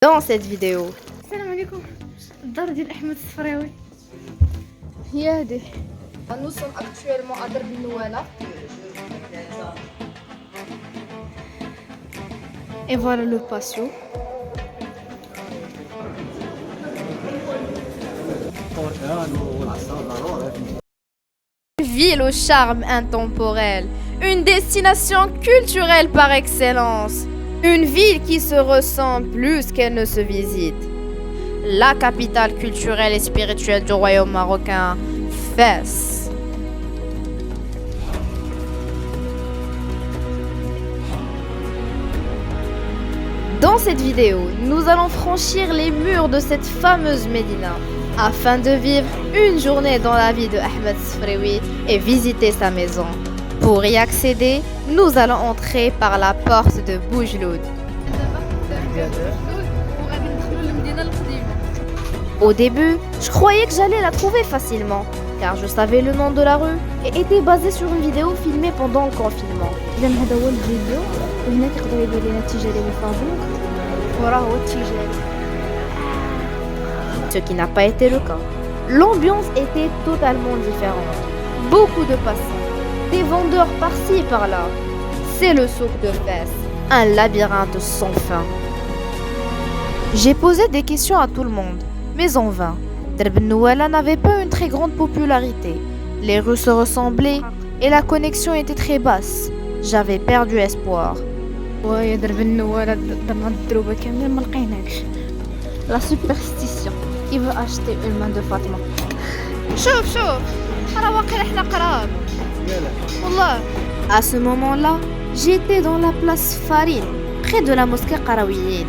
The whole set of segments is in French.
Dans cette vidéo. السلام عليكم. الدار ديال احمد الصفراوي. هي هذه. Nous sommes actuellement à Darb Nouala. Et voilà le patio. Une ville au charme intemporel, une destination culturelle par excellence, une ville qui se ressent plus qu'elle ne se visite. La capitale culturelle et spirituelle du royaume marocain, Fès. Dans cette vidéo, nous allons franchir les murs de cette fameuse Médina afin de vivre une journée dans la vie de Ahmed Sfraoui et visiter sa maison. Pour y accéder, nous allons entrer par la porte de Boujloud. Au début, je croyais que j'allais la trouver facilement, car je savais le nom de la rue et était basée sur une vidéo filmée pendant le confinement. إذا هذا هو الفيديو وهناك يقدر يبان لنا التجاري بالفابوق وراه التجاري. Ce qui n'a pas été le cas. L'ambiance était totalement différente. Beaucoup de passants, des vendeurs par-ci et par-là. C'est le souk de Fès, un labyrinthe sans fin. J'ai posé des questions à tout le monde, mais en vain. Darb Nouala n'avait pas une très grande popularité. Les rues se ressemblaient et la connexion était très basse. J'avais perdu espoir. ويا درب النوالة درنا الدروبة كاملين ما لقيناكش. La superstition. Qui veut acheter une main de Fatima? شوف أنا واقيلا إحنا قراب. والله. À ce moment-là, j'étais dans la place Farine, près de la mosquée Qarawiyyin.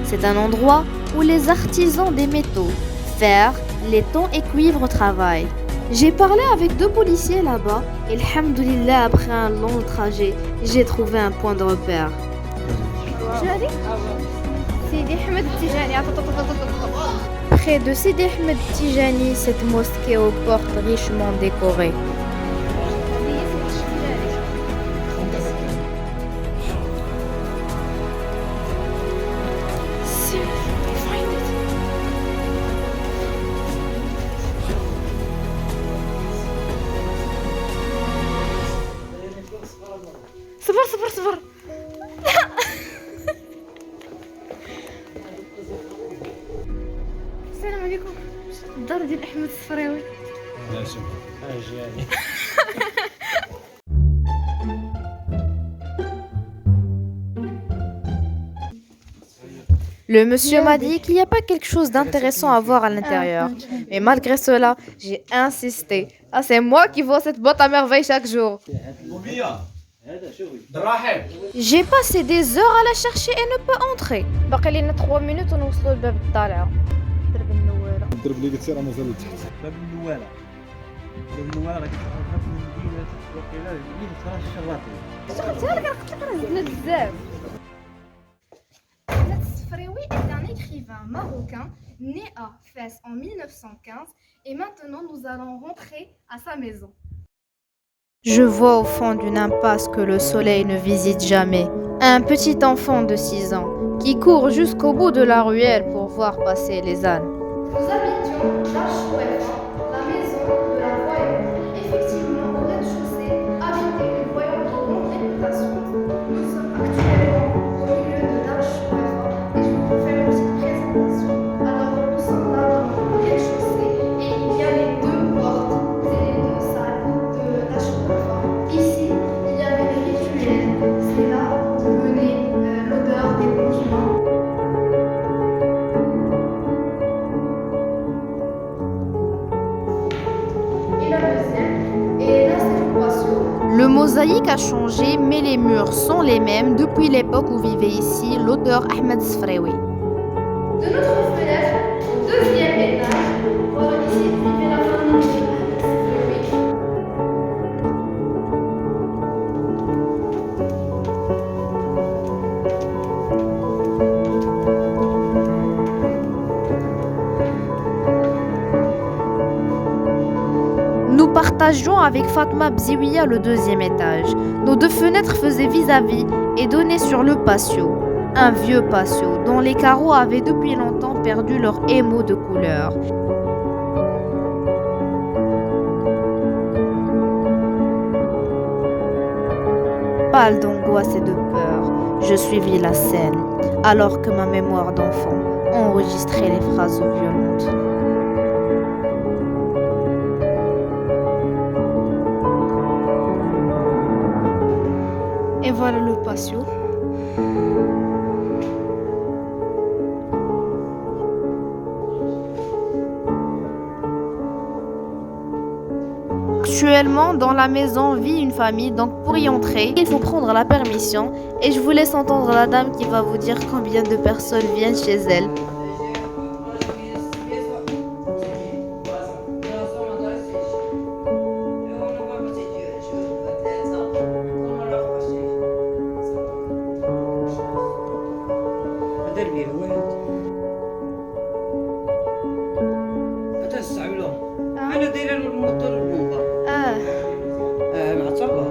C'est un endroit où les artisans des métaux, fer, laiton et cuivre travaillent. J'ai parlé avec deux policiers là-bas et alhamdoulilah, après un long trajet, j'ai trouvé un point de repère. شو هذه؟ سيدي أحمد التجاني. Près de Sidi Ahmed Tijani, cette mosquée aux portes richement décorées. صبر. السلام عليكم. الدار ديال احمد الصفراوي. لا شكرا اجاني. Le monsieur m'a dit qu'il n'y a pas quelque chose d'intéressant à voir à l'intérieur. Mais malgré cela, j'ai insisté. Ah, c'est moi qui vois cette boîte à merveille chaque jour. J'ai passé des heures à la chercher et ne pas entrer. باقي لنا 3 minutes ونوصلوا لباب الطالعة. درب النوالة. الدرب اللي قلت راه مازال تحت. باب النواله راه كتعرف من مدينه وقيله مدينه الشراطي. قلت لك راه زدنا بزاف. Ahmed Sfraoui est un écrivain marocain né à Fès en 1915 et maintenant nous allons rentrer à sa maison. Je vois au fond d'une impasse que le soleil ne visite jamais. Un petit enfant de 6 ans qui court jusqu'au bout de la ruelle pour voir passer les ânes. Nous habitions Chouefa, la maison de la voyante. Effectivement, au rez-de-chaussée, habitait une voyante de grande réputation. Nous sommes actuellement au milieu de Chouefa et je vais vous faire une petite présentation. Alors, nous sommes là dans le rez-de-chaussée et il y a les deux portes, c'est les deux salles de Chouefa. Ici, il y avait les rituels, c'est là où venait l'odeur des condiments. Et la deuxième, et là c'est le patio. Le mosaïque a changé, mais les murs sont les mêmes depuis l'époque où vivait ici l'auteur Ahmed Sfraoui. De notre fenêtre, au deuxième étage, voilà ici vivait la famille de Ahmed Sfraoui. Nous partagions avec Fatma Bziouia le deuxième étage. Nos deux fenêtres faisaient vis-à-vis et donnaient sur le patio. un vieux patio dont les carreaux avaient depuis longtemps perdu leur émau de couleur. Pâle d'angoisse et de peur, je suivis la scène, alors que ma mémoire d'enfant enregistrait les phrases violentes. Et voilà le patio. Actuellement, dans la maison vit une famille, donc pour y entrer, il faut prendre la permission. Et je vous laisse entendre la dame qui va vous dire combien de personnes viennent chez elle. دربي هو تستعملوه انا دايره الموتور المنظر مع تصبر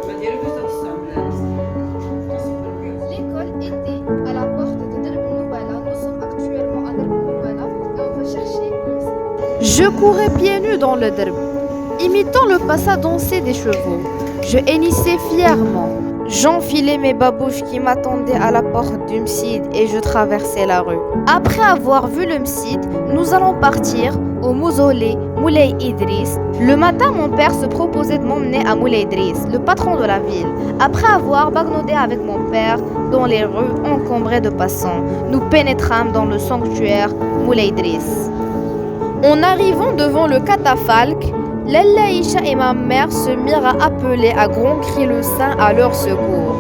ما دايره باش تستعمل L'école était à la porte de Derb Nouala. Nous sommes actuellement à Derb Nouala et on va chercher Je courais pieds nus dans le derb, imitant le pas à danser des chevaux. Je hennissais fièrement. J'enfilais mes babouches qui m'attendaient à la porte du Msid et je traversais la rue. Après avoir vu le Msid, nous allons partir au mausolée Moulay Idriss. Le matin, mon père se proposait de m'emmener à Moulay Idriss, le patron de la ville. Après avoir bagnaudé avec mon père dans les rues encombrées de passants, nous pénétrâmes dans le sanctuaire Moulay Idriss. En arrivant devant le catafalque, Lalla Isha et ma mère se mirent à appeler à grands cris le saint à leur secours.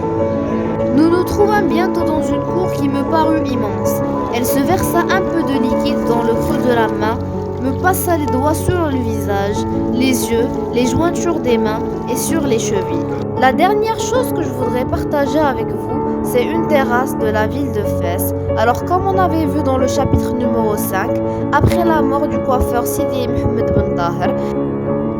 Nous nous trouvâmes bientôt dans une cour qui me parut immense. Elle se versa un peu de liquide dans le creux de la main, me passa les doigts sur le visage, les yeux, les jointures des mains et sur les chevilles. La dernière chose que je voudrais partager avec vous, c'est une terrasse de la ville de Fès. Alors comme on avait vu dans le chapitre numéro 5, après la mort du coiffeur Sidi Mohamed Ben Taher,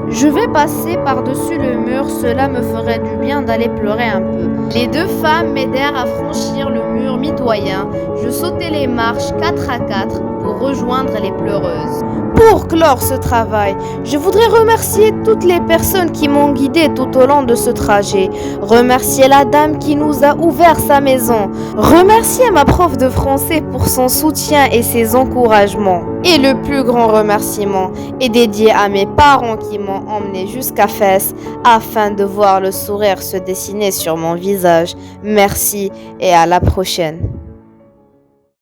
je vais passer par-dessus le mur, cela me ferait du bien d'aller pleurer un peu. Les deux femmes m'aidèrent à franchir le mur mitoyen. Je sautais les marches 4 à 4 pour rejoindre les pleureuses. Pour clore ce travail, je voudrais remercier toutes les personnes qui m'ont guidé tout au long de ce trajet. Remercier la dame qui nous a ouvert sa maison. Remercier ma prof de français pour son soutien et ses encouragements. Et le plus grand remerciement est dédié à mes parents qui m'ont emmené jusqu'à Fès afin de voir le sourire se dessiner sur mon visage. Merci et à la prochaine.